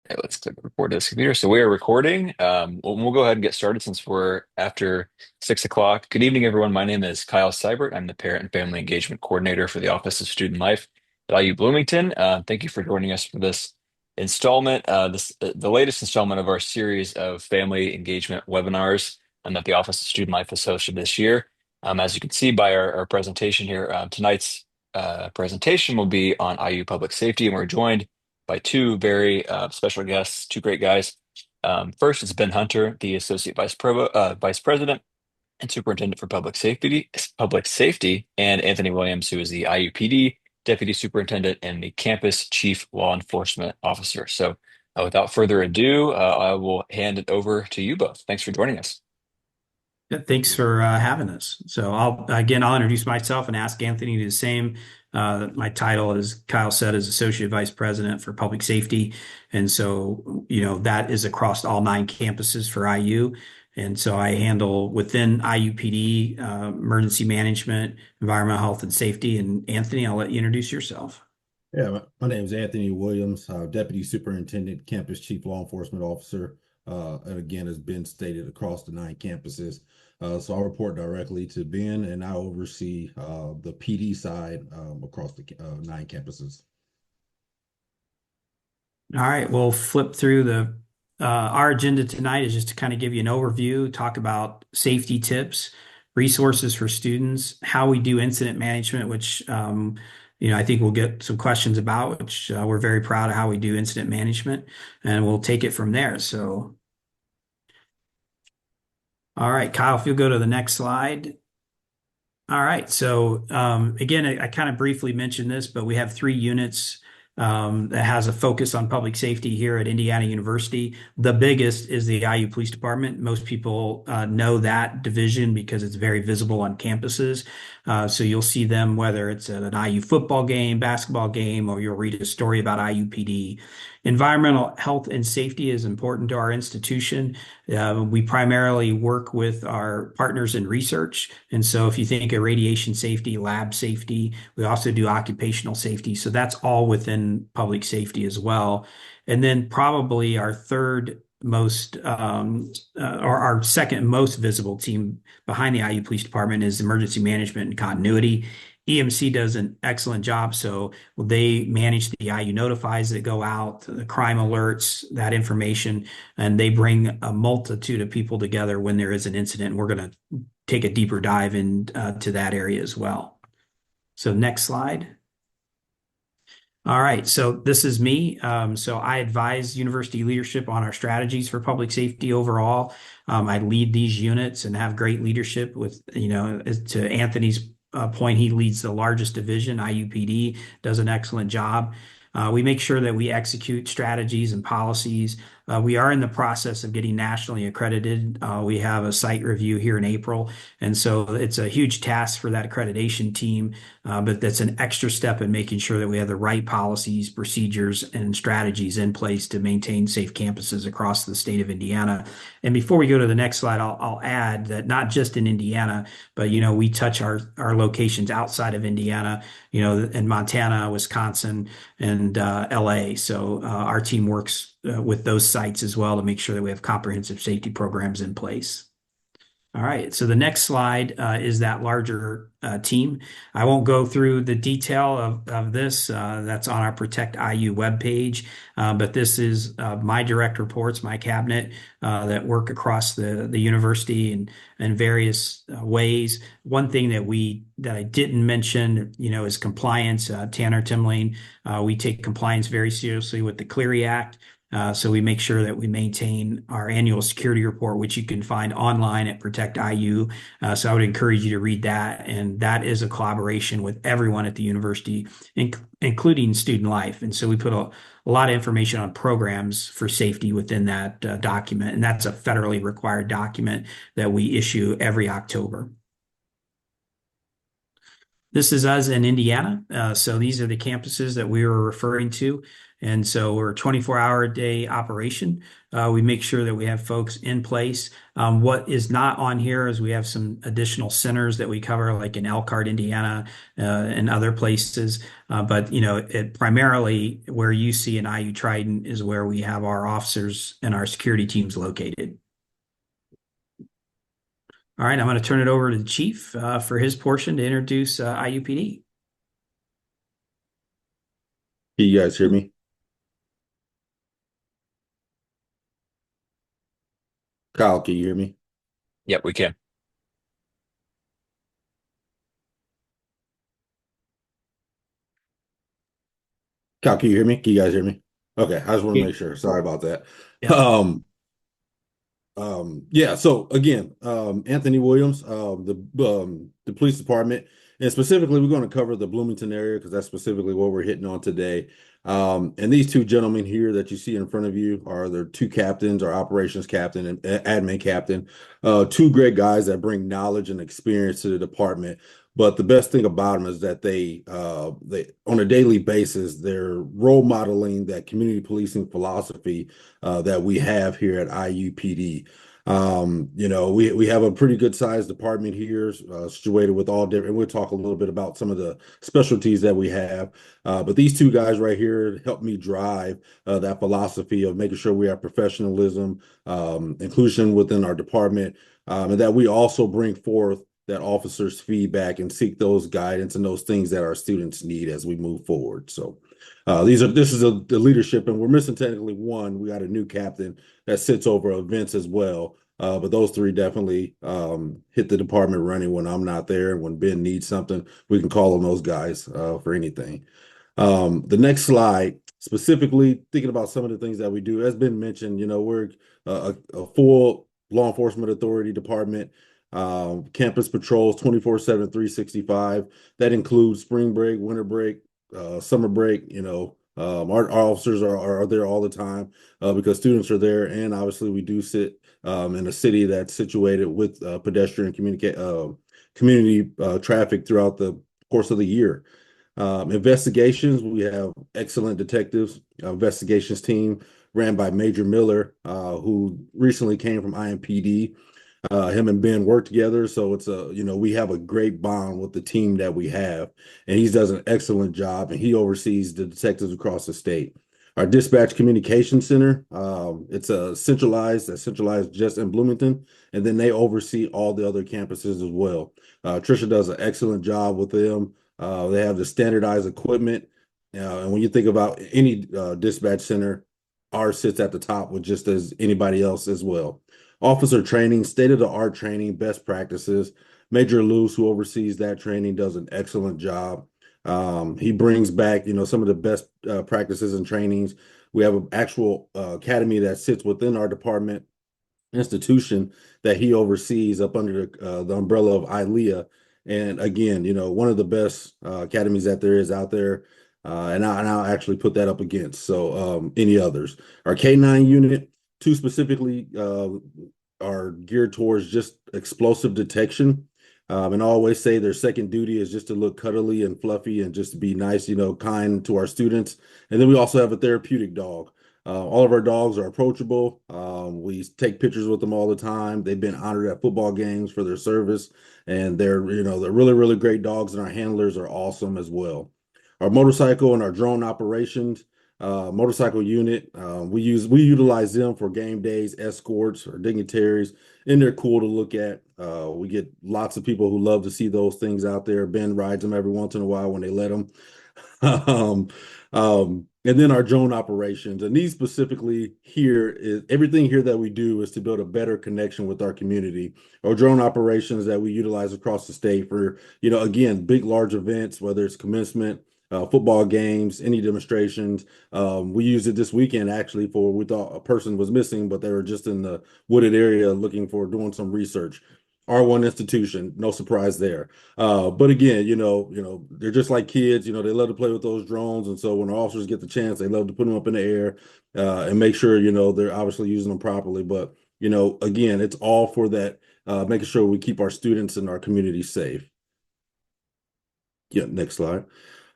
Okay, let's click record to this computer. So we are recording. We'll go ahead and get started since we're after 6 o'clock. Good evening, everyone. My name is Kyle Seibert. I'm the Parent and Family Engagement Coordinator for the Office of Student Life at IU Bloomington. Thank you for joining us for this installment, the latest installment of our series of family engagement webinars that the Office of Student Life has hosted this year. As you can see by our presentation here, tonight's presentation will be on IU Public Safety, and we're joined by two very special guests, two great guys. First is Ben Hunter, the Associate Vice President and Superintendent for Public Safety, and Anthony Williams, who is the IUPD Deputy Superintendent and the Campus Chief Law Enforcement Officer. So, without further ado, I will hand it over to you both. Thanks for joining us. Yeah, thanks for having us. So I'll introduce myself and ask Anthony to do the same. My title, as Kyle said, is Associate Vice President for Public Safety. And so, that is across all 9 campuses for IU. And so I handle within IUPD, emergency management, environmental health and safety. And Anthony, I'll let you introduce yourself. Yeah, my name is Anthony Williams, Deputy Superintendent, Campus Chief Law Enforcement Officer, and again, has been stated across the 9 campuses. So I report directly to Ben, and I oversee the PD side across the 9 campuses. All right, we'll flip through our agenda tonight is just to kind of give you an overview, talk about safety tips, resources for students, how we do incident management, which I think we'll get some questions about, which we're very proud of how we do incident management, and we'll take it from there. So, all right, Kyle, if you'll go to the next slide. All right. So again, I kind of briefly mentioned this, but we have 3 units that has a focus on public safety here at Indiana University. The biggest is the IU Police Department. Most people know that division because it's very visible on campuses. So you'll see them whether it's at an IU football game, basketball game, or you'll read a story about IUPD. Environmental health and safety is important to our institution. We primarily work with our partners in research. And so if you think of radiation safety, lab safety, we also do occupational safety. So that's all within public safety as well. And then probably our third most or our second most visible team behind the IU Police Department is emergency management and continuity. EMC does an excellent job. So they manage the IU notifies that go out, the crime alerts, that information, and they bring a multitude of people together when there is an incident. We're going to take a deeper dive into that area as well. So next slide. All right, so this is me. So I advise university leadership on our strategies for public safety overall. I lead these units and have great leadership with, to Anthony's point, he leads the largest division, IUPD, does an excellent job. We make sure that we execute strategies and policies. We are in the process of getting nationally accredited. We have a site review here in April, and so it's a huge task for that accreditation team, but that's an extra step in making sure that we have the right policies, procedures, and strategies in place to maintain safe campuses across the state of Indiana. And before we go to the next slide, I'll add that not just in Indiana, but we touch our locations outside of Indiana, in Montana, Wisconsin, and LA. So our team works with those sites as well to make sure that we have comprehensive safety programs in place. All right, so the next slide is that larger team. I won't go through the detail of this. That's on our Protect IU webpage, but this is my direct reports, my cabinet that work across the university in various ways. One thing that I didn't mention, is compliance. Tanner Timling, we take compliance very seriously with the Clery Act. So we make sure that we maintain our annual security report, which you can find online at Protect IU. So I would encourage you to read that. And that is a collaboration with everyone at the university, including student life. And so we put a lot of information on programs for safety within that document. And that's a federally required document that we issue every October. This is us in Indiana. So these are the campuses that we were referring to. And so we're a 24-hour a day operation. We make sure that we have folks in place. What is not on here is we have some additional centers that we cover, like in Elkhart, Indiana, and other places. But primarily where you see an IU Trident is where we have our officers and our security teams located. All right, I'm going to turn it over to the chief for his portion to introduce IUPD. Can you guys hear me? Kyle, can you hear me? Yep, we can. Kyle, can you hear me? Can you guys hear me? Okay, I just want to Yeah. make sure. Sorry about that. Yep. Yeah, so again, Anthony Williams, the police department, and specifically we're going to cover the Bloomington area because that's specifically what we're hitting on today. And these two gentlemen here that you see in front of you are the two captains, our operations captain and admin captain, two great guys that bring knowledge and experience to the department. But the best thing about them is that they on a daily basis, they're role modeling that community policing philosophy that we have here at IUPD. We have a pretty good sized department here, situated with all different. We'll talk a little bit about some of the specialties that we have. But these two guys right here help me drive that philosophy of making sure we have professionalism, inclusion within our department, and that we also bring forth that officers' feedback and seek those guidance and those things that our students need as we move forward. So this is the leadership, and we're missing technically one. We got a new captain that sits over events as well. But those three definitely hit the department running when I'm not there. When Ben needs something, we can call on those guys for anything. The next slide, specifically thinking about some of the things that we do, has been mentioned. We're a full law enforcement authority department. Campus patrols 24/7, 365. That includes spring break, winter break, summer break. Our officers are there all the time because students are there, and obviously we do sit in a city that's situated with pedestrian community traffic throughout the course of the year. Investigations, we have excellent detectives, investigations team ran by Major Miller, who recently came from IMPD. Him and Ben work together, so we have a great bond with the team that we have, and he does an excellent job, and he oversees the detectives across the state. Our dispatch communication center, it's centralized just in Bloomington, and then they oversee all the other campuses as well. Trisha does an excellent job with them. They have the standardized equipment, and when you think about any dispatch center, ours sits at the top with just as anybody else as well. Officer training, state-of-the-art training, best practices. Major Lewis, who oversees that training, does an excellent job. He brings back, some of the best practices and trainings. We have an actual academy that sits within our department institution that he oversees up under the umbrella of ILEA. And again, one of the best academies that there is out there. And I'll actually put that up against any others. Our K9 unit, two specifically are geared towards just explosive detection. And I always say their second duty is just to look cuddly and fluffy and just to be nice, kind to our students. And then we also have a therapeutic dog. All of our dogs are approachable. We take pictures with them all the time. They've been honored at football games for their service, and they're really, really great dogs, and our handlers are awesome as well. Our motorcycle and our drone operations, motorcycle unit, we utilize them for game days, escorts, or dignitaries, and they're cool to look at. We get lots of people who love to see those things out there. Ben rides them every once in a while when they let him. um, and then our drone operations, and these specifically here is everything here that we do is to build a better connection with our community. Our drone operations that we utilize across the state for, again, big, large events, whether it's commencement, football games, any demonstrations. We used it this weekend actually we thought a person was missing, but they were just in the wooded area looking for doing some research. R1 institution, no surprise there. But again, they're just like kids. They love to play with those drones, and so when officers get the chance, they love to put them up in the air and make sure they're obviously using them properly. But again, it's all for that, making sure we keep our students and our community safe. Yeah, next slide.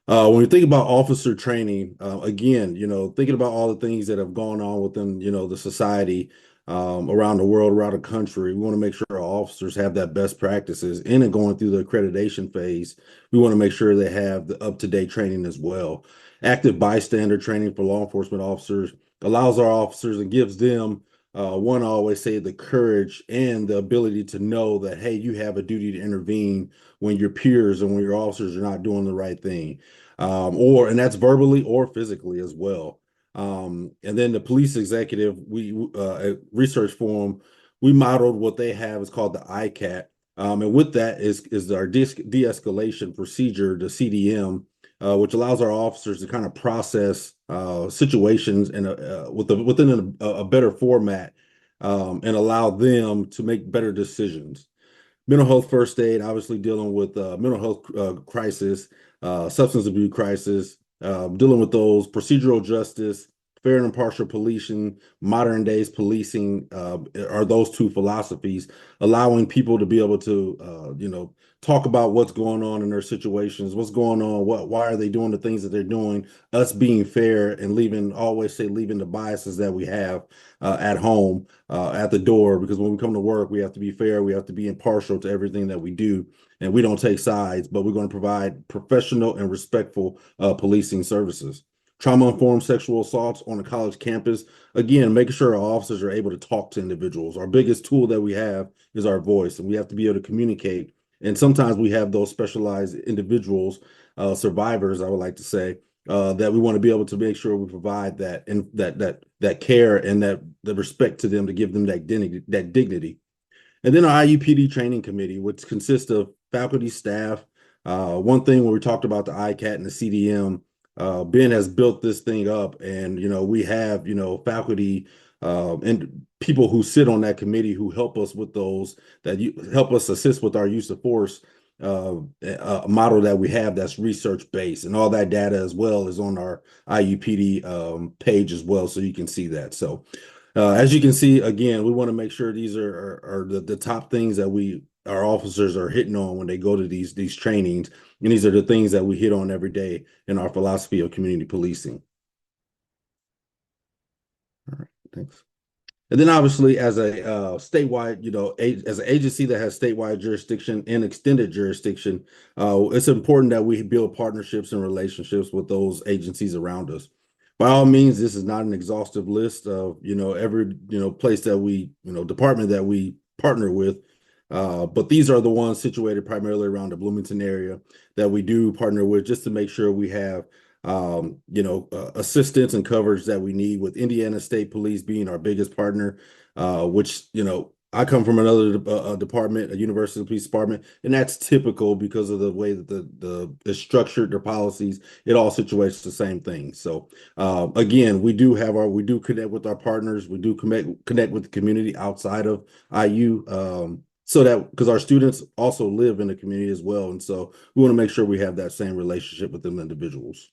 When we think about officer training, again, thinking about all the things that have gone on within, the society, around the world, around the country, we want to make sure our officers have that best practices. And going through the accreditation phase, we want to make sure they have the up-to-date training as well. Active bystander training for law enforcement officers allows our officers and gives them, one, I always say, the courage and the ability to know that, hey, you have a duty to intervene when your peers and when your officers are not doing the right thing, and that's verbally or physically as well. And then the police executive, we at Research Forum, we modeled what they have is called the ICAT, and with that is our de-escalation procedure, the CDM, which allows our officers to kind of process situations within a better format, and allow them to make better decisions. Mental health first aid, obviously dealing with mental health crisis, substance abuse crisis, dealing with those, procedural justice, fair and impartial policing, modern days policing, are those two philosophies, allowing people to be able to, talk about what's going on in their situations, what's going on, why are they doing the things that they're doing, us being fair and leaving the biases that we have at home, at the door, because when we come to work, we have to be fair, we have to be impartial to everything that we do, and we don't take sides, but we're going to provide professional and respectful policing services. Trauma-informed sexual assaults on a college campus. Again, making sure our officers are able to talk to individuals. Our biggest tool that we have is our voice, and we have to be able to communicate. And sometimes we have those specialized individuals, survivors, I would like to say, that we want to be able to make sure we provide that and that care and that the respect to them, to give them that dignity. And then our IUPD training committee, which consists of faculty, staff. One thing when we talked about the ICAT and the CDM, Ben has built this thing up, and we have faculty, and people who sit on that committee who help us with those, help us assist with our use of force, model that we have that's research based, and all that data as well is on our IUPD page as well, so you can see that. So as you can see, again, we want to make sure these are the top things that our officers are hitting on when they go to these trainings, and these are the things that we hit on every day in our philosophy of community policing. All right, thanks. And then obviously as a statewide, as an agency that has statewide jurisdiction and extended jurisdiction, it's important that we build partnerships and relationships with those agencies around us. By all means, this is not an exhaustive list of, every, place that department that we partner with. But these are the ones situated primarily around the Bloomington area that we do partner with, just to make sure we have assistance and coverage that we need, with Indiana State Police being our biggest partner, which, I come from another department, a university police department, and that's typical because of the way that the structured, their policies, it all situates the same thing. So again, we do connect with our partners, we do connect with the community outside of IU, so that, because our students also live in the community as well, and so we want to make sure we have that same relationship with them individuals.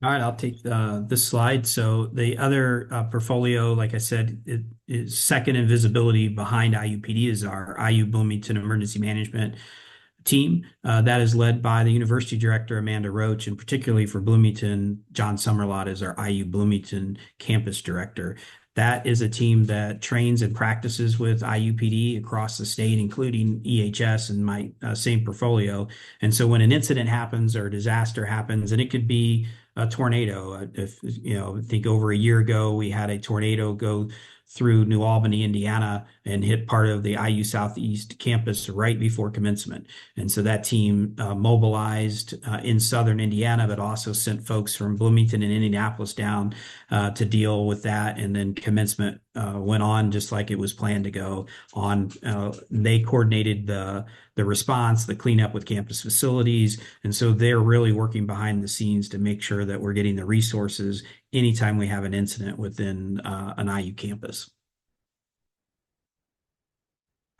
All right, I'll take this slide. So the other portfolio, like I said, it is second in visibility behind IUPD, is our IU Bloomington Emergency Management team. That is led by the University Director, Amanda Roach, and particularly for Bloomington, John Summerlot is our IU Bloomington Campus Director. That is a team that trains and practices with IUPD across the state, including EHS and my same portfolio. And so when an incident happens or a disaster happens, and it could be a tornado, if I think over a year ago, we had a tornado go through New Albany, Indiana, and hit part of the IU Southeast campus right before commencement. And so that team mobilized in southern Indiana, but also sent folks from Bloomington and Indianapolis down to deal with that. And then commencement went on just like it was planned to go on. They coordinated the response, the cleanup with campus facilities. And so they're really working behind the scenes to make sure that we're getting the resources anytime we have an incident within an IU campus.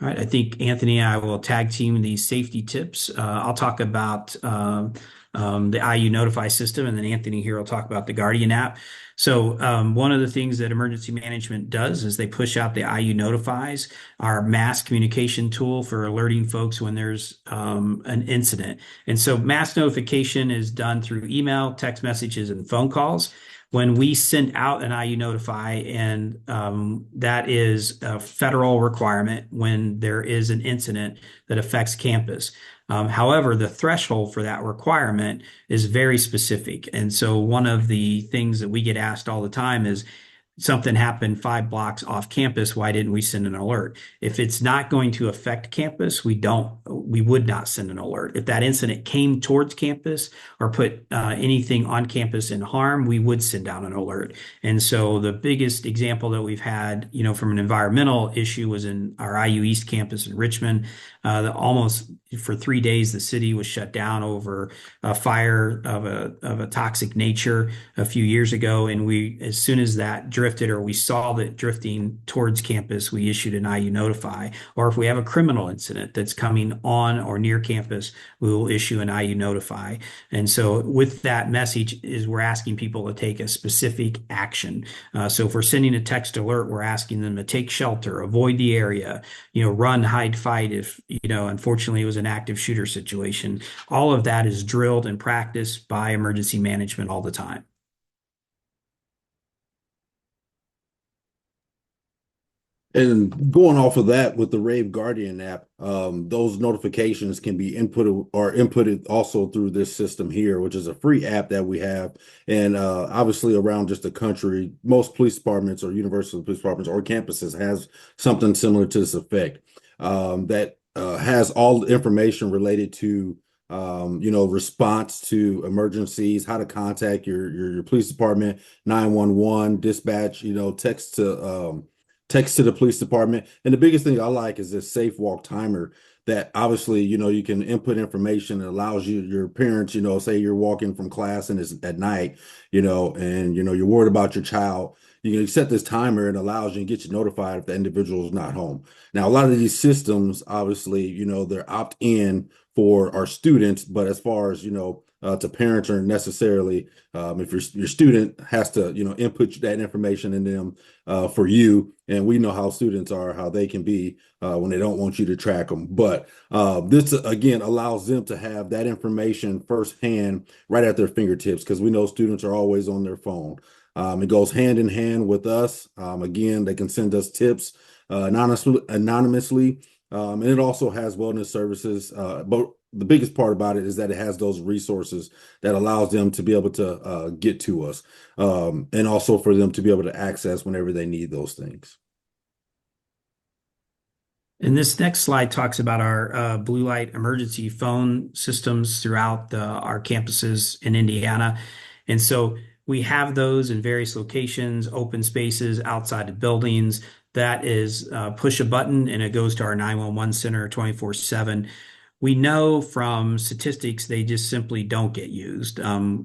All right, I think Anthony and I will tag team these safety tips. I'll talk about the IU Notify system, and then Anthony here will talk about the Guardian app. So, one of the things that emergency management does is they push out the IU Notifies, our mass communication tool for alerting folks when there's an incident. And so, mass notification is done through email, text messages, and phone calls when we send out an IU Notify, and that is a federal requirement when there is an incident that affects campus. However, the threshold for that requirement is very specific. And so one of the things that we get asked all the time is, something happened 5 blocks off campus, why didn't we send an alert? If it's not going to affect campus, we would not send an alert. If that incident came towards campus or put anything on campus in harm, we would send out an alert. And so the biggest example that we've had, from an environmental issue was in our IU East campus in Richmond. Almost for 3 days, the city was shut down over a fire of a toxic nature a few years ago. And as soon as that drifted, or we saw that drifting towards campus, we issued an IU notify. Or if we have a criminal incident that's coming on or near campus, we will issue an IU notify. And so with that message is we're asking people to take a specific action. So if we're sending a text alert, we're asking them to take shelter, avoid the area, run, hide, fight. If, unfortunately it was an active shooter situation, all of that is drilled and practiced by emergency management all the time. And going off of that with the Rave Guardian app, those notifications can be inputted also through this system here, which is a free app that we have. And obviously around just the country, most police departments or university police departments or campuses has something similar to this effect, that has all the information related to response to emergencies, how to contact your police department, 911, dispatch, text to the police department. And the biggest thing I like is this safe walk timer that obviously, you can input information that allows your parents, say you're walking from class and it's at night, and you're worried about your child. You can set this timer and allows you and get you notified if the individual is not home. Now, a lot of these systems, obviously, they're opt-in for our students, but as far as, to parents aren't necessarily, if your student has to, input that information in them for you. And we know how students are, how they can be when they don't want you to track them. But this, again, allows them to have that information firsthand right at their fingertips, because we know students are always on their phone. It goes hand in hand with us. Again, they can send us tips anonymously. And it also has wellness services. But the biggest part about it is that it has those resources that allows them to be able to get to us, and also for them to be able to access whenever they need those things. And this next slide talks about our blue light emergency phone systems throughout our campuses in Indiana. And so we have those in various locations, open spaces, outside of buildings. That is push a button and it goes to our 911 center 24/7. We know from statistics they just simply don't get used.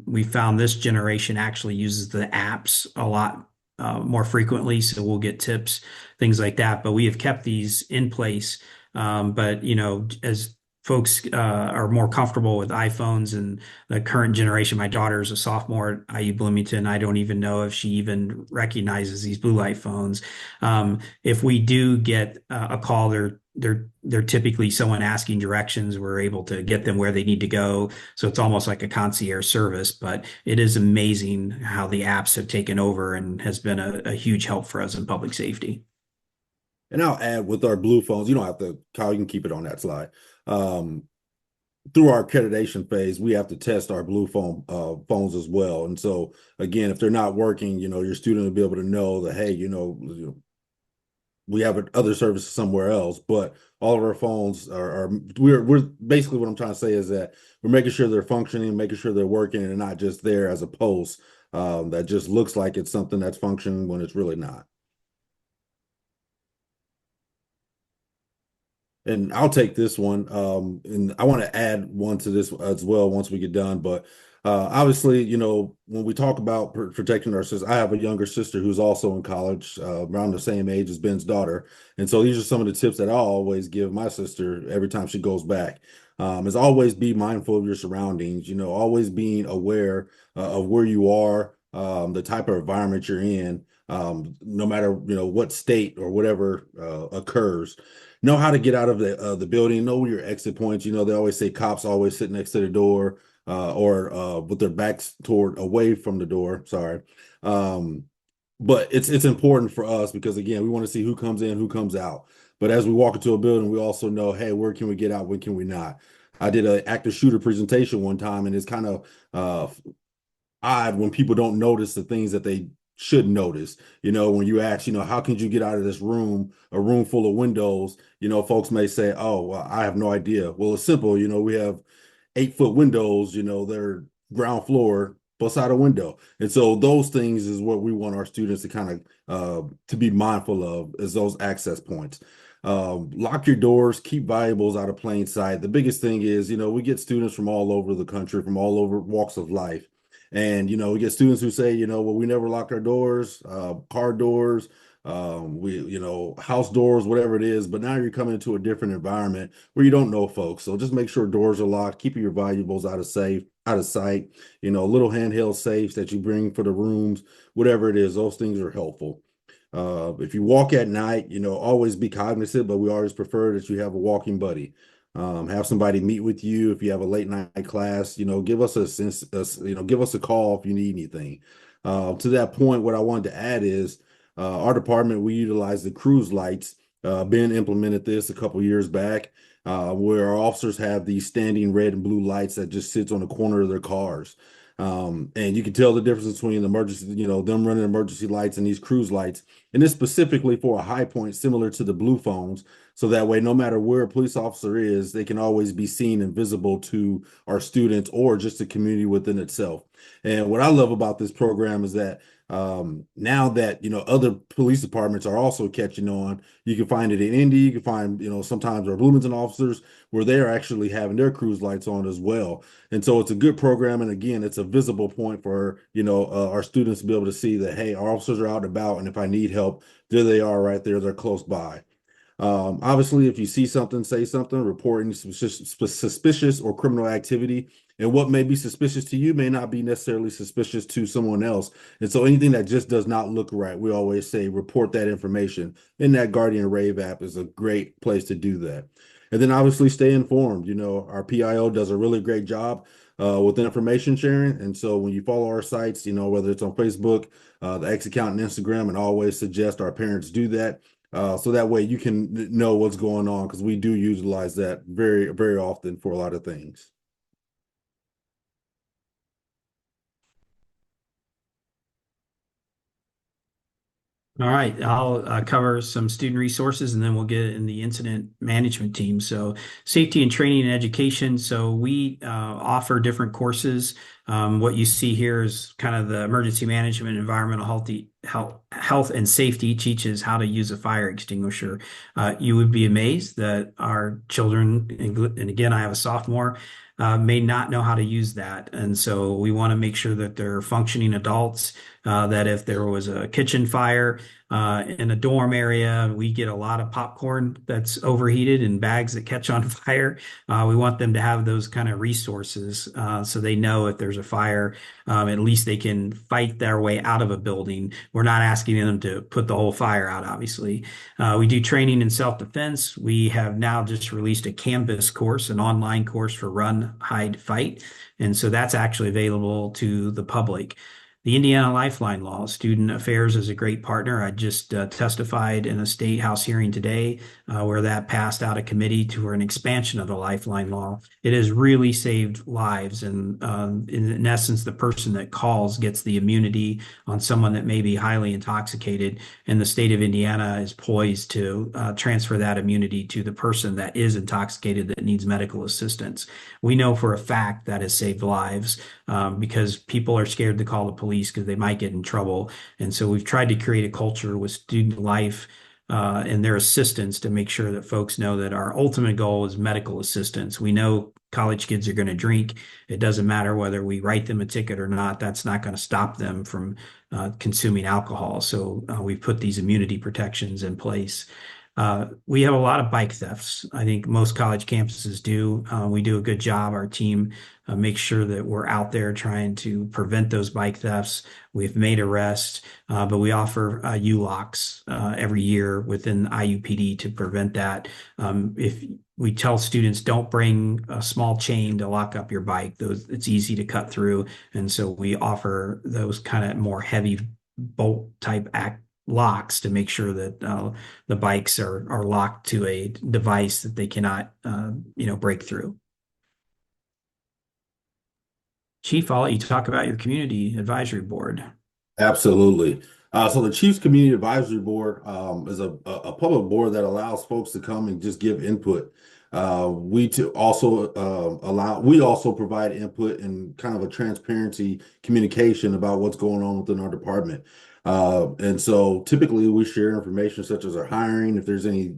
We found this generation actually uses the apps a lot more frequently, so we'll get tips, things like that. But we have kept these in place. But as folks are more comfortable with iPhones and the current generation, my daughter is a sophomore at IU Bloomington. I don't even know if she even recognizes these blue light phones. If we do get a call, they're typically someone asking directions. We're able to get them where they need to go. So it's almost like a concierge service, but it is amazing how the apps have taken over and has been a huge help for us in public safety. And I'll add with our blue phones, you don't have to, Kyle, you can keep it on that slide. Um, Through our accreditation phase, we have to test our blue phones as well. And so again, if they're not working, your student will be able to know that, hey, we have other services somewhere else, but all of our phones we're basically, what I'm trying to say is that we're making sure they're functioning, making sure they're working, and not just there as a post that just looks like it's something that's functioning when it's really not. And I'll take this one. And I want to add one to this as well once we get done. But Obviously, when we talk about protecting our sisters, I have a younger sister who's also in college, around the same age as Ben's daughter. And so these are some of the tips that I always give my sister every time she goes back. Is always be mindful of your surroundings, always being aware of where you are, the type of environment you're in, no matter, what state or whatever occurs. Know how to get out of the building, know your exit points. They always say cops always sit next to the door, or with their backs toward away from the door. Sorry. Um, but it's important for us because again, we want to see who comes in, who comes out. But as we walk into a building, we also know, hey, where can we get out? When can we not? I did an active shooter presentation one time, and it's kind of odd when people don't notice the things that they should notice. When you ask, how can you get out of this room, a room full of windows? Folks may say, oh, well, I have no idea. Well, it's simple. We have 8-foot windows, they're ground floor plus out a window. And so those things is what we want our students to kind of to be mindful of, is those access points. Lock your doors, keep valuables out of plain sight. The biggest thing is, we get students from all over the country, from all over walks of life. And, we get students who say, well, we never lock our doors, car doors, house doors, whatever it is. But now you're coming into a different environment where you don't know folks. So just make sure doors are locked, keep your valuables out of sight, little handheld safes that you bring for the rooms, whatever it is, those things are helpful. If you walk at night, always be cognizant, but we always prefer that you have a walking buddy. Have somebody meet with you if you have a late night class. Give us a sense, give us a call if you need anything. To that point, what I wanted to add is our department, we utilize the cruise lights. Ben implemented this a couple years back, where our officers have these standing red and blue lights that just sits on the corner of their cars. And you can tell the difference between the emergency, them running emergency lights and these cruise lights. And this specifically for a high point similar to the blue phones. So that way, no matter where a police officer is, they can always be seen and visible to our students or just the community within itself. And what I love about this program is that now that other police departments are also catching on, you can find it in Indy, you can find sometimes our Bloomington officers where they're actually having their cruise lights on as well. And so it's a good program, and again, it's a visible point for our students to be able to see that, hey, our officers are out and about, and if I need help, there they are right there, they're close by. Obviously, if you see something, say something, reporting suspicious or criminal activity. And what may be suspicious to you may not be necessarily suspicious to someone else. And so anything that just does not look right, we always say report that information. And that Guardian Rave app is a great place to do that. And then obviously stay informed. Our PIO does a really great job with information sharing. And so when you follow our sites, whether it's on Facebook, the X account and Instagram, and always suggest our parents do that. So that way you can know what's going on, because we do utilize that very, very often for a lot of things. All right, I'll cover some student resources and then we'll get in the incident management team. So, safety and training and education. So, we offer different courses. What you see here is kind of the emergency management, environmental health and safety teaches how to use a fire extinguisher. You would be amazed that our children, and again, I have a sophomore, may not know how to use that. And so we want to make sure that they're functioning adults, that if there was a kitchen fire in a dorm area, we get a lot of popcorn that's overheated and bags that catch on fire. We want them to have those kind of resources so they know if there's a fire, at least they can fight their way out of a building. We're not asking them to put the whole fire out, obviously. We do training in self-defense. We have now just released a Canvas course, an online course for Run, Hide, Fight. And so that's actually available to the public. The Indiana Lifeline Law, Student Affairs is a great partner. I just testified in a state house hearing today where that passed out of committee to an expansion of the Lifeline Law. It has really saved lives. And in essence, the person that calls gets the immunity on someone that may be highly intoxicated. And the state of Indiana is poised to transfer that immunity to the person that is intoxicated that needs medical assistance. We know for a fact that has saved lives because people are scared to call the police because they might get in trouble. And so we've tried to create a culture with student life and their assistance to make sure that folks know that our ultimate goal is medical assistance. We know college kids are going to drink. It doesn't matter whether we write them a ticket or not. That's not going to stop them from consuming alcohol. So we've put these immunity protections in place. We have a lot of bike thefts. I think most college campuses do. We do a good job. Our team makes sure that we're out there trying to prevent those bike thefts. We've made arrests, but we offer U-locks every year within IUPD to prevent that. If we tell students don't bring a small chain to lock up your bike, it's easy to cut through, and so we offer those kind of more heavy bolt type locks to make sure that the bikes are locked to a device that they cannot break through. Chief, I'll let you talk about your community advisory board. Absolutely. So the Chiefs Community Advisory Board is a public board that allows folks to come and just give input. We also provide input and kind of a transparency communication about what's going on within our department. And so typically we share information such as our hiring, if there's any,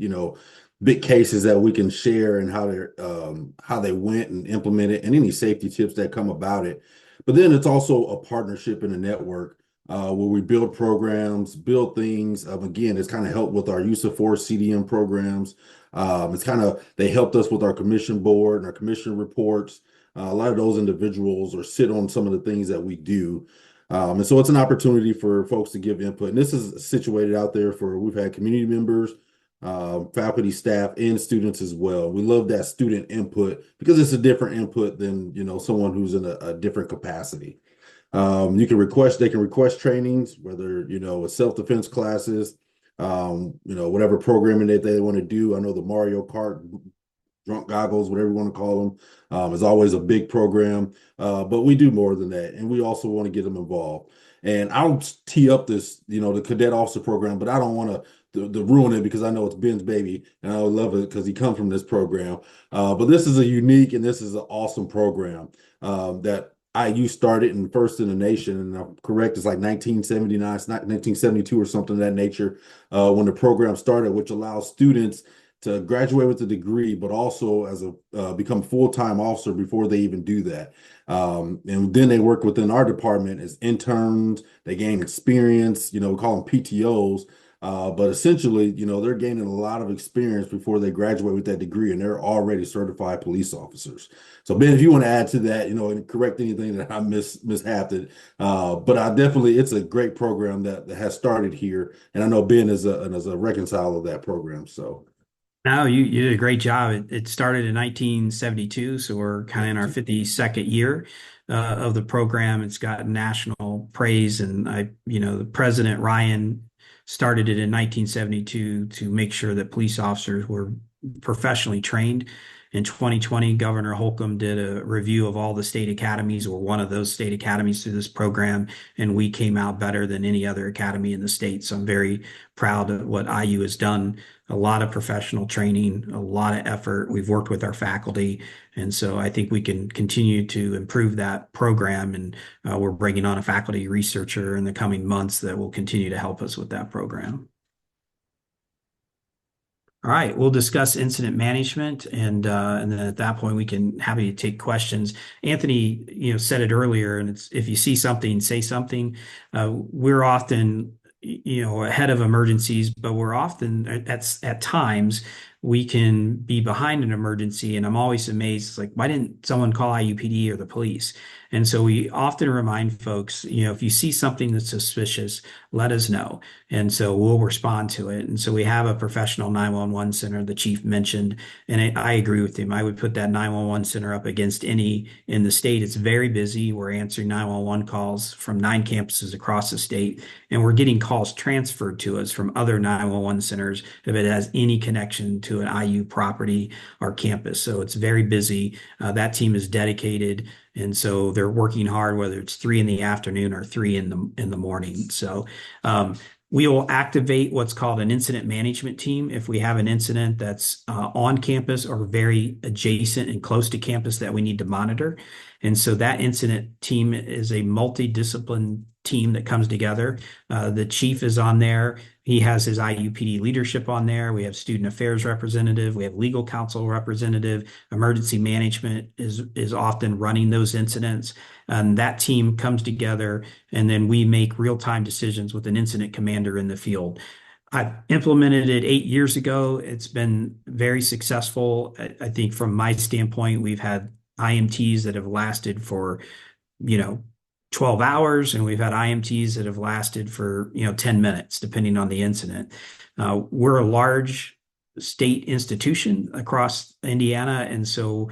big cases that we can share and how they went and implemented, and any safety tips that come about it. But then it's also a partnership and a network where we build programs, build things. Again, it's kind of helped with our use of force CDM programs. They helped us with our commission board and our commission reports. A lot of those individuals or sit on some of the things that we do. And so it's an opportunity for folks to give input. And this is situated out there we've had community members, faculty, staff, and students as well. We love that student input because it's a different input than, someone who's in a different capacity. They can request trainings, whether, it's self-defense classes, whatever programming that they want to do. I know the Mario Kart, drunk goggles, whatever you want to call them, is always a big program. But we do more than that. And we also want to get them involved. And I'll tee up this, the cadet officer program, but I don't want to ruin it because I know it's Ben's baby and I love it because he comes from this program. But this is a unique and this is an awesome program that IU started and first in the nation, and I'm correct, it's like 1979, it's not 1972 or something of that nature, when the program started, which allows students to graduate with a degree, but also as become full-time officer before they even do that. And then they work within our department as interns, they gain experience, we call them PTOs. But essentially, they're gaining a lot of experience before they graduate with that degree, and they're already certified police officers. So, Ben, if you want to add to that, and correct anything that I mishapped, it's a great program that has started here, and I know Ben is a reconciler of that program. So, No, you did a great job. It started in 1972, so we're kind of in our 52nd year of the program. It's got national praise, and the President Ryan started it in 1972 to make sure that police officers were professionally trained. In 2020, Governor Holcomb did a review of all the state academies, or one of those state academies through this program, and we came out better than any other academy in the state. So I'm very proud of what IU has done. A lot of professional training, a lot of effort. We've worked with our faculty, and so I think we can continue to improve that program. And we're bringing on a faculty researcher in the coming months that will continue to help us with that program. All right, we'll discuss incident management, and then at that point we can happy to take questions. Anthony, said it earlier, and it's if you see something, say something. We're often, ahead of emergencies, but we're often at times we can be behind an emergency, and I'm always amazed. It's like, why didn't someone call IUPD or the police? And so we often remind folks, if you see something that's suspicious, let us know. And so we'll respond to it. And so we have a professional 911 center the chief mentioned, and I agree with him. I would put that 911 center up against any in the state. It's very busy. We're answering 911 calls from 9 campuses across the state, and we're getting calls transferred to us from other 911 centers if it has any connection to an IU property or campus. So it's very busy. That team is dedicated. And so they're working hard, whether it's 3 in the afternoon or 3 in the morning. So we will activate what's called an incident management team if we have an incident that's on campus or very adjacent and close to campus that we need to monitor. And so that incident team is a multidisciplinary team that comes together. The chief is on there. He has his IUPD leadership on there. We have student affairs representative. We have legal counsel representative. Emergency management is often running those incidents. And that team comes together, and then we make real-time decisions with an incident commander in the field. I implemented it 8 years ago. It's been very successful. I think from my standpoint, we've had IMTs that have lasted for, you know, 12 hours, and we've had IMTs that have lasted for, 10 minutes, depending on the incident. We're a large state institution across Indiana, and so,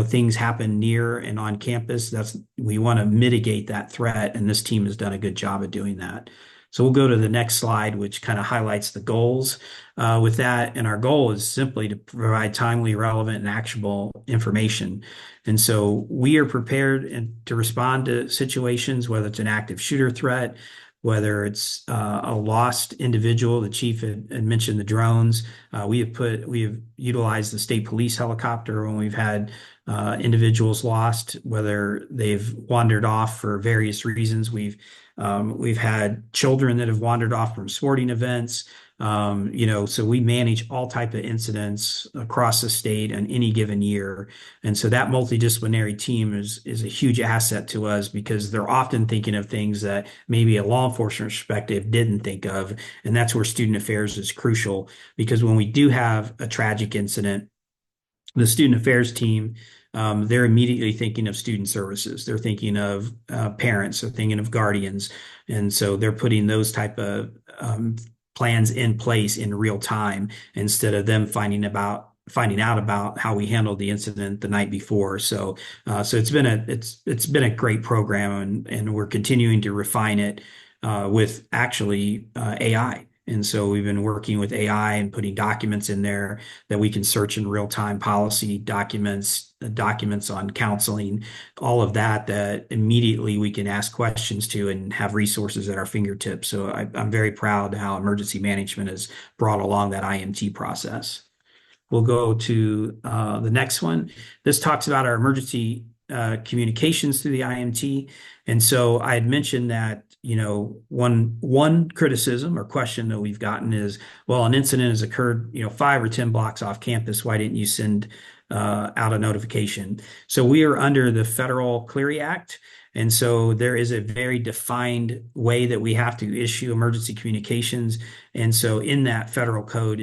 things happen near and on campus. We want to mitigate that threat, and this team has done a good job of doing that. So we'll go to the next slide, which kind of highlights the goals with that. And our goal is simply to provide timely, relevant, and actionable information. And so we are prepared to respond to situations, whether it's an active shooter threat, whether it's a lost individual. The chief had mentioned the drones. We have utilized the state police helicopter when we've had individuals lost, whether they've wandered off for various reasons. We've had children that have wandered off from sporting events. So we manage all type of incidents across the state in any given year. And so that multidisciplinary team is a huge asset to us because they're often thinking of things that maybe a law enforcement perspective didn't think of. And that's where student affairs is crucial, because when we do have a tragic incident, the student affairs team, they're immediately thinking of student services. They're thinking of parents. They're thinking of guardians. And so they're putting those type of plans in place in real time instead of them finding out about how we handled the incident the night before. So it's been a great program, and we're continuing to refine it with actually AI. And so we've been working with AI and putting documents in there that we can search in real time, policy documents, documents on counseling, all of that immediately we can ask questions to and have resources at our fingertips. So I'm very proud how emergency management has brought along that IMT process. We'll go to the next one. This talks about our emergency communications through the IMT. And so I had mentioned that, one criticism or question that we've gotten is, well, an incident has occurred, 5 or 10 blocks off campus. Why didn't you send out a notification? So we are under the Federal Clery Act. And so there is a very defined way that we have to issue emergency communications. And so in that federal code,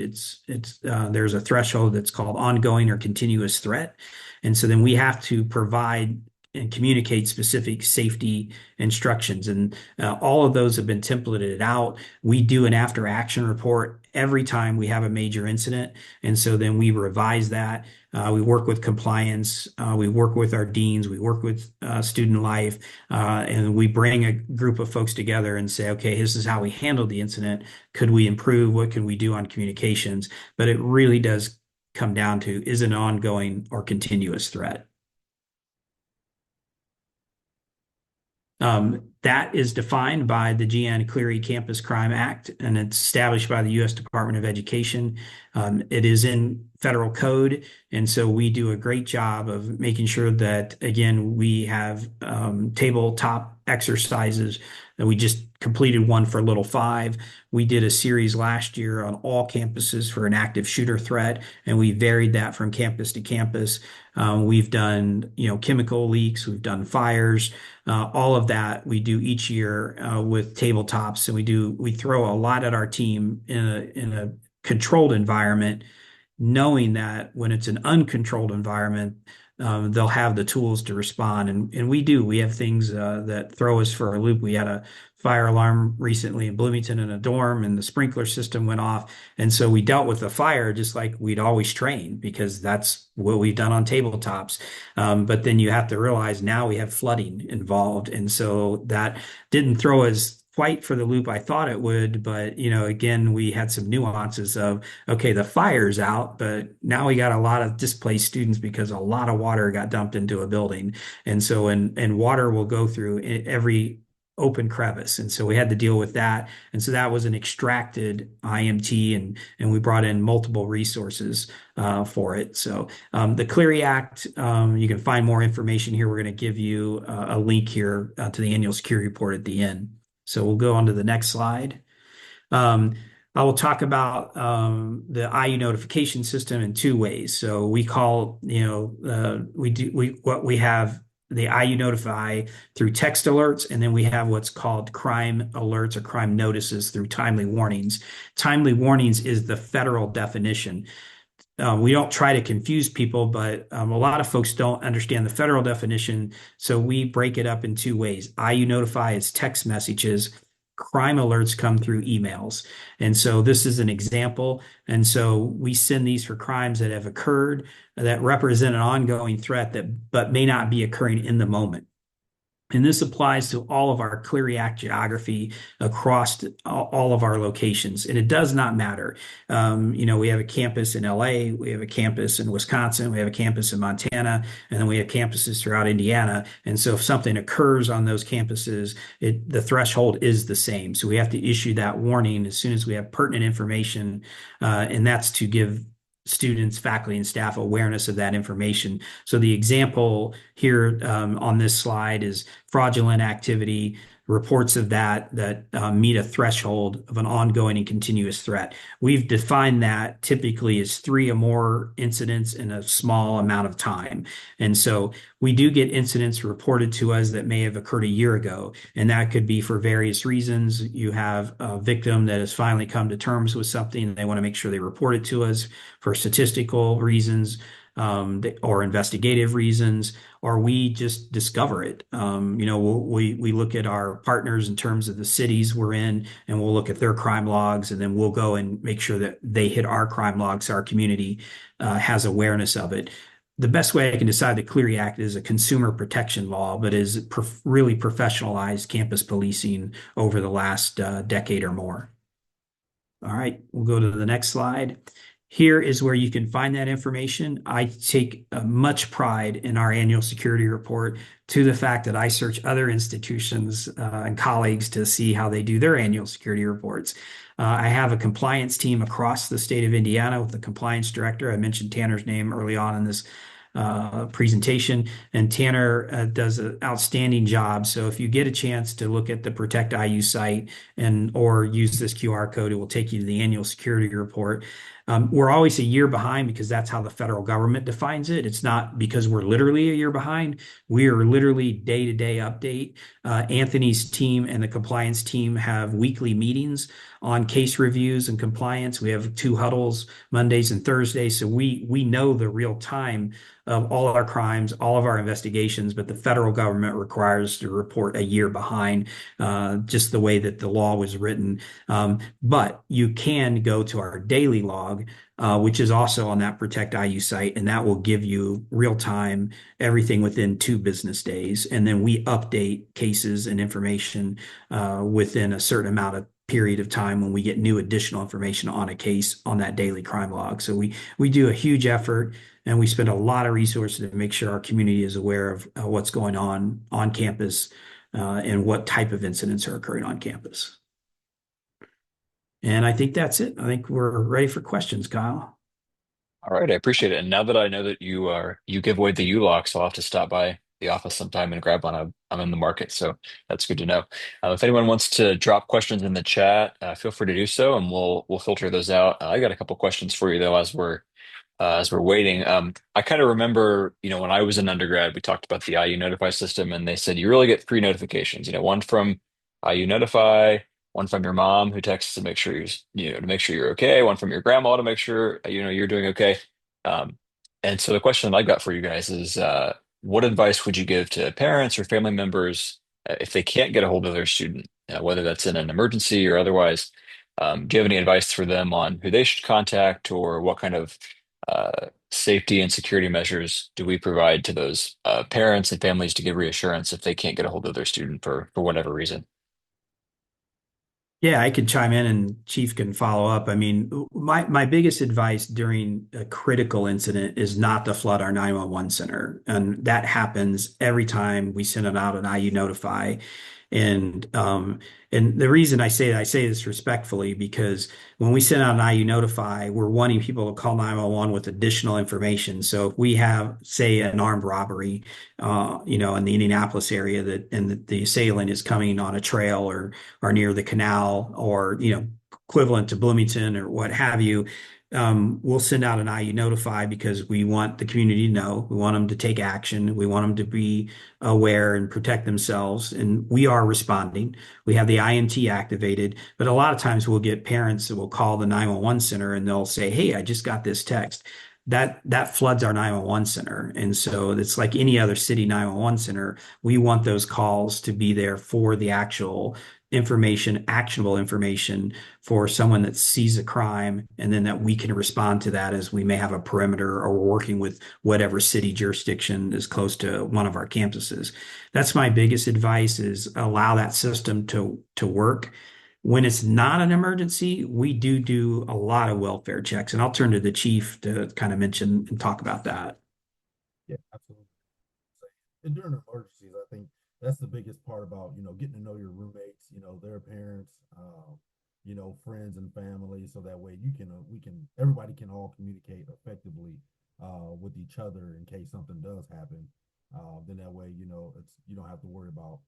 there's a threshold that's called ongoing or continuous threat. And so then we have to provide and communicate specific safety instructions. And all of those have been templated out. We do an after action report every time we have a major incident. And so then we revise that. We work with compliance. We work with our deans. We work with student life. And we bring a group of folks together and say, okay, this is how we handled the incident. Could we improve? What can we do on communications? But it really does come down to, is it an ongoing or continuous threat? That is defined by the Gian Cleary Campus Crime Act, and it's established by the U.S. Department of Education. It is in federal code, and so we do a great job of making sure that, again, we have tabletop exercises. And we just completed one for Little Five. We did a series last year on all campuses for an active shooter threat, and we varied that from campus to campus. We've done, chemical leaks, we've done fires, all of that we do each year with tabletops, and we throw a lot at our team in a controlled environment, knowing that when it's an uncontrolled environment, they'll have the tools to respond. And we have things that throw us for a loop. We had a fire alarm recently in Bloomington in a dorm, and the sprinkler system went off. And so we dealt with the fire just like we'd always trained, because that's what we've done on tabletops. But then you have to realize now we have flooding involved. And so that didn't throw us quite for the loop I thought it would. But, again, we had some nuances of, okay, the fire's out, but now we got a lot of displaced students because a lot of water got dumped into a building. And so, and water will go through every open crevice. And so we had to deal with that. And so that was an extracted IMT, and we brought in multiple resources for it. So the Clery Act, you can find more information here. We're going to give you a link here to the annual security report at the end. So we'll go on to the next slide. Um, I will talk about the IU notification system in two ways. So we call, what we have the IU notify through text alerts, and then we have what's called crime alerts or crime notices through timely warnings. Timely warnings is the federal definition. We don't try to confuse people, but a lot of folks don't understand the federal definition. So we break it up in two ways. IU notify is text messages. Crime alerts come through emails. And so this is an example. And so we send these for crimes that have occurred that represent an ongoing threat that but may not be occurring in the moment. And this applies to all of our Clery Act geography across all of our locations. And it does not matter. We have a campus in LA, we have a campus in Wisconsin, we have a campus in Montana, and then we have campuses throughout Indiana. And so if something occurs on those campuses, the threshold is the same. So we have to issue that warning as soon as we have pertinent information. And that's to give students, faculty, and staff awareness of that information. So the example here on this slide is fraudulent activity, reports of that meet a threshold of an ongoing and continuous threat. We've defined that typically as three or more incidents in a small amount of time. And so we do get incidents reported to us that may have occurred a year ago, and that could be for various reasons. You have a victim that has finally come to terms with something, and they want to make sure they report it to us for statistical reasons, or investigative reasons, or we just discover it. We look at our partners in terms of the cities we're in, and we'll look at their crime logs, and then we'll go and make sure that they hit our crime logs, so our community has awareness of it. The best way I can decide the Clery Act is a consumer protection law, but is really professionalized campus policing over the last decade or more. All right, we'll go to the next slide. Here is where you can find that information. I take much pride in our annual security report to the fact that I search other institutions and colleagues to see how they do their annual security reports. I have a compliance team across the state of Indiana with the compliance director. I mentioned Tanner's name early on in this presentation, and Tanner does an outstanding job. So if you get a chance to look at the Protect IU site or use this QR code, it will take you to the annual security report. We're always a year behind because that's how the federal government defines it. It's not because we're literally a year behind. We are literally day-to-day update. Anthony's team and the compliance team have weekly meetings on case reviews and compliance. We have 2 huddles Mondays and Thursdays. So we know the real time of all of our crimes, all of our investigations, but the federal government requires us to report a year behind, just the way that the law was written. But you can go to our daily log, which is also on that Protect IU site, and that will give you real time everything within 2 business days. And then we update cases and information within a certain amount of period of time when we get new additional information on a case on that daily crime log. So we do a huge effort, and we spend a lot of resources to make sure our community is aware of what's going on campus and what type of incidents are occurring on campus. And I think that's it. I think we're ready for questions, Kyle. All right, I appreciate it. And now that I know that you give away the U-Locks, I'll have to stop by the office sometime and grab one. I'm in the market, so that's good to know. If anyone wants to drop questions in the chat, feel free to do so, and we'll filter those out. I got a couple questions for you though as we're waiting. I kind of remember, when I was an undergrad, we talked about the IU Notify system, and they said you really get 3 notifications. One from IU Notify, one from your mom who texts to make sure to make sure you're okay, one from your grandma to make sure you're doing okay. Um, and so the question I've got for you guys is, what advice would you give to parents or family members if they can't get a hold of their student, whether that's in an emergency or otherwise? Do you have any advice for them on who they should contact, or what kind of safety and security measures do we provide to those parents and families to give reassurance if they can't get a hold of their student for whatever reason? Yeah, I could chime in and Chief can follow up. I mean, my biggest advice during a critical incident is not to flood our 911 center. And that happens every time we send it out an IU notify. And and the reason I say this respectfully, because when we send out an IU notify, we're wanting people to call 911 with additional information. So if we have, say, an armed robbery, in the Indianapolis area and the assailant is coming on a trail or near the canal or, equivalent to Bloomington or what have you, we'll send out an IU notify because we want the community to know. We want them to take action. We want them to be aware and protect themselves. And we are responding. We have the INT activated, but a lot of times we'll get parents that will call the 911 center and they'll say, "Hey, I just got this text." That floods our 911 center. And so it's like any other city 911 center. We want those calls to be there for the actual information, actionable information for someone that sees a crime, and then that we can respond to that as we may have a perimeter or we're working with whatever city jurisdiction is close to one of our campuses. That's my biggest advice is allow that system to work. When it's not an emergency, we do a lot of welfare checks, and I'll turn to the chief to kind of mention and talk about that. Yeah, absolutely. And during emergencies, I think that's the biggest part about, getting to know your roommates, their parents, friends and family, so that way everybody can all communicate effectively with each other in case something does happen. Then that way, you don't have to worry about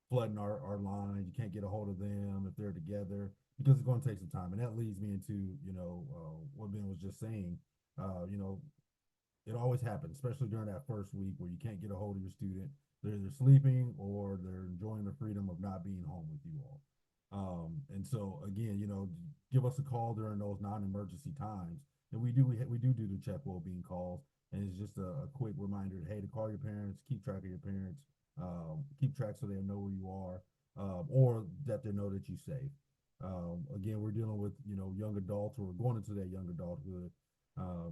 flooding our lines. You can't get a hold of them if they're together because it's going to take some time. And that leads me into, what Ben was just saying. You know, it always happens, especially during that first week where you can't get a hold of your student. They're either sleeping or they're enjoying the freedom of not being home with you all. And so again, give us a call during those non-emergency times. And we do the check well-being calls, and it's just a quick reminder, hey, to call your parents, keep track of your parents, keep track so they know where you are, or that they know that you're safe. Again, we're dealing with young adults, or we're going into that young adulthood,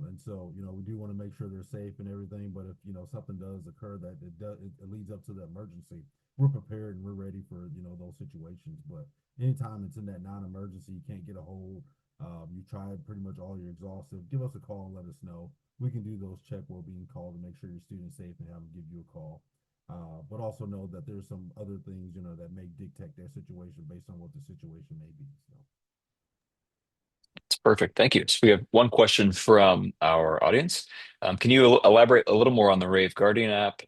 and so we do want to make sure they're safe and everything. But if something does occur that it leads up to the emergency, we're prepared and we're ready for those situations. But anytime it's in that non-emergency, you can't get a hold. You tried pretty much all, you're exhausted. Give us a call and let us know. We can do those check well-being calls to make sure your student's safe and have them give you a call. But also know that there's some other things that may dictate their situation based on what the situation may be. So. It's perfect. Thank you. So we have one question from our audience. Can you elaborate a little more on the Rave Guardian app?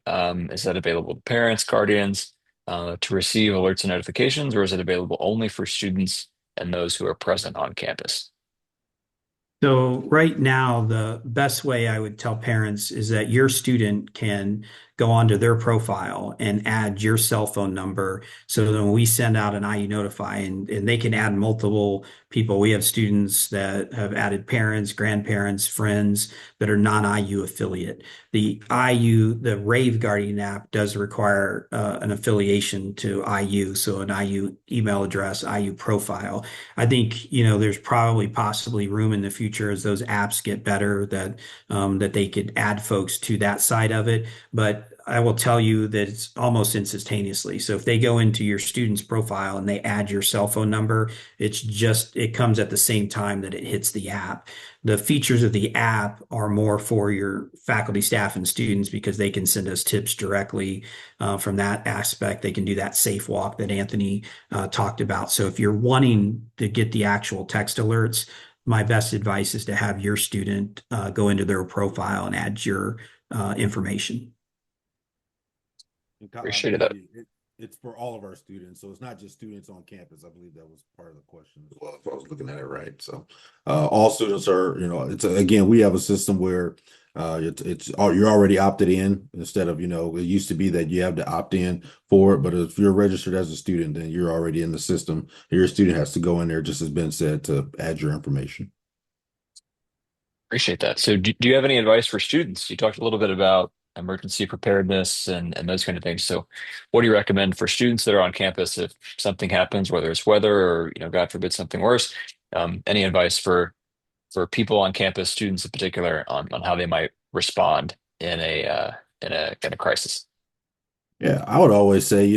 Is that available to parents, guardians, to receive alerts and notifications, or is it available only for students and those who are present on campus? So right now, the best way I would tell parents is that your student can go onto their profile and add your cell phone number so that when we send out an IU notify and they can add multiple people. We have students that have added parents, grandparents, friends that are non-IU affiliate. The Rave Guardian app does require an affiliation to IU, so an IU email address, IU profile. I think, there's probably possibly room in the future as those apps get better that they could add folks to that side of it. But I will tell you that it's almost instantaneously. So if they go into your student's profile and they add your cell phone number, it comes at the same time that it hits the app. The features of the app are more for your faculty, staff, and students because they can send us tips directly from that aspect. They can do that safe walk that Anthony talked about. So if you're wanting to get the actual text alerts, my best advice is to have your student go into their profile and add your information. And Kyle, I Appreciated believe that. it's for all of our students, so it's not just students on campus. I believe that was part of the question as well, if I was looking at it right. So, all students are, again, we have a system where you're already opted in instead of, it used to be that you have to opt in for it, but if you're registered as a student, then you're already in the system. Your student has to go in there, just as Ben said, to add your information. Appreciate that. So do you have any advice for students? You talked a little bit about emergency preparedness and those kind of things. So what do you recommend for students that are on campus if something happens, whether it's weather or, God forbid, something worse? Any advice for people on campus, students in particular, on how they might respond in a crisis? Yeah, I would always say,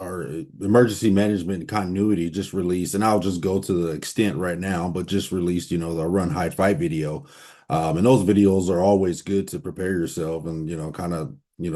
our emergency management continuity just released, and I'll just go to the extent right now, but just released, the run hide fight video. And those videos are always good to prepare yourself and, kind of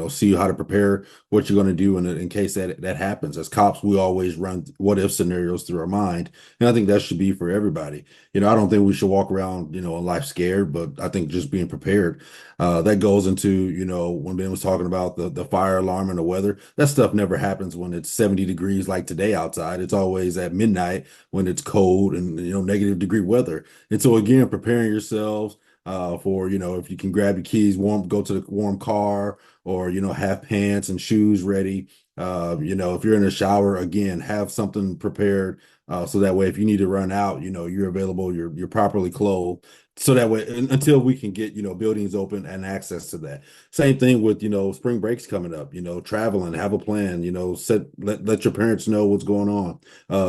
see how to prepare, what you're going to do in case that happens. As cops, we always run what if scenarios through our mind. And I think that should be for everybody. I don't think we should walk around, in life scared, but I think just being prepared. That goes into, when Ben was talking about the fire alarm and the weather, that stuff never happens when it's 70 degrees like today outside. It's always at midnight when it's cold and, -degree weather. And so again, preparing yourselves for, if you can grab your keys, go to the warm car, or, have pants and shoes ready. If you're in a shower, again, have something prepared. So that way, if you need to run out, you're available, you're properly clothed. So that way, until we can get, buildings open and access to that. Same thing with, spring breaks coming up, traveling, have a plan, let your parents know what's going on,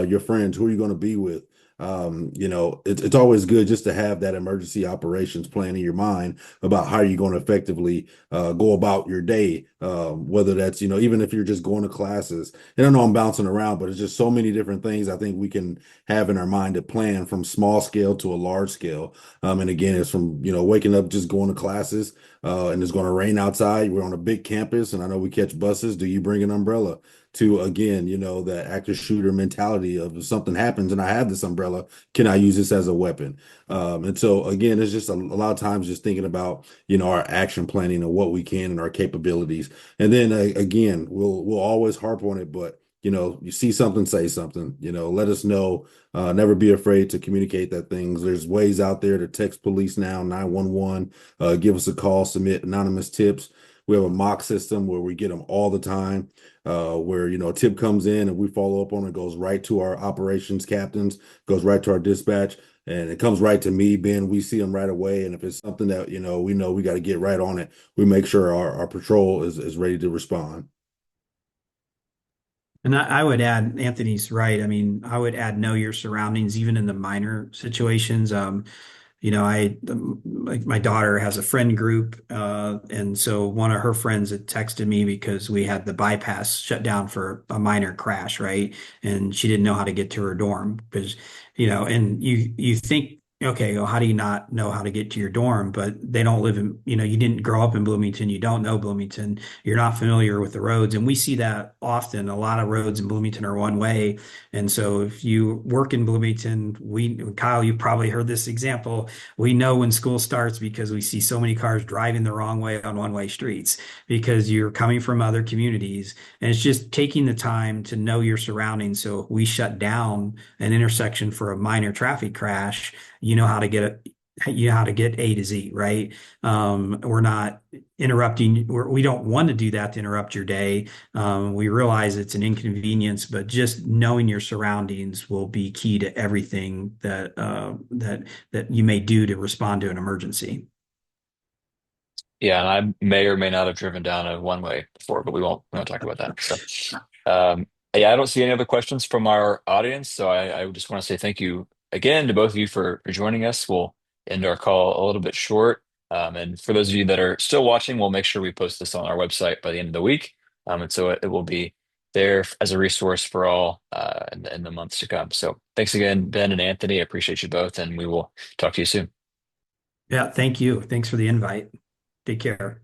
your friends, who are you going to be with? It's always good just to have that emergency operations plan in your mind about how you're going to effectively go about your day, whether that's, even if you're just going to classes. And I know I'm bouncing around, but it's just so many different things I think we can have in our mind to plan from small scale to a large scale. And again, it's from, waking up, just going to classes, and it's going to rain outside. We're on a big campus, and I know we catch buses. Do you bring an umbrella? To again, that active shooter mentality of if something happens and I have this umbrella, can I use this as a weapon? And so again, it's just a lot of times just thinking about, our action planning and what we can and our capabilities. And then again, we'll always harp on it, but you see something, say something, let us know. Never be afraid to communicate that things. There's ways out there to text police now, 911, give us a call, submit anonymous tips. We have a mock system where we get them all the time, where, a tip comes in and we follow up on it, goes right to our operations captains, goes right to our dispatch, and it comes right to me, Ben. We see them right away. And if it's something that, we know we got to get right on it, we make sure our patrol is ready to respond. And I would add, Anthony's right. I mean, I would add know your surroundings, even in the minor situations. My daughter has a friend group, and so one of her friends had texted me because we had the bypass shut down for a minor crash, right? And she didn't know how to get to her dorm because, and you think, okay, well, how do you not know how to get to your dorm? But they don't live in, you didn't grow up in Bloomington, you don't know Bloomington, you're not familiar with the roads, and we see that often. A lot of roads in Bloomington are one way, and so if you work in Bloomington, Kyle, you've probably heard this example. We know when school starts because we see so many cars driving the wrong way on one-way streets because you're coming from other communities. And it's just taking the time to know your surroundings. So if we shut down an intersection for a minor traffic crash, you know how to get it. You know how to get A to Z, right? We're not interrupting. We don't want to do that to interrupt your day. We realize it's an inconvenience, but just knowing your surroundings will be key to everything that you may do to respond to an emergency. Yeah, and I may or may not have driven down a one way before, but we won't talk about that. So, yeah, I don't see any other questions from our audience. So I just want to say thank you again to both of you for joining us. We'll end our call a little bit short. And for those of you that are still watching, we'll make sure we post this on our website by the end of the week. And so it will be there as a resource for all in the months to come. So thanks again, Ben and Anthony. I appreciate you both, and we will talk to you soon. Yeah, thank you. Thanks for the invite. Take care.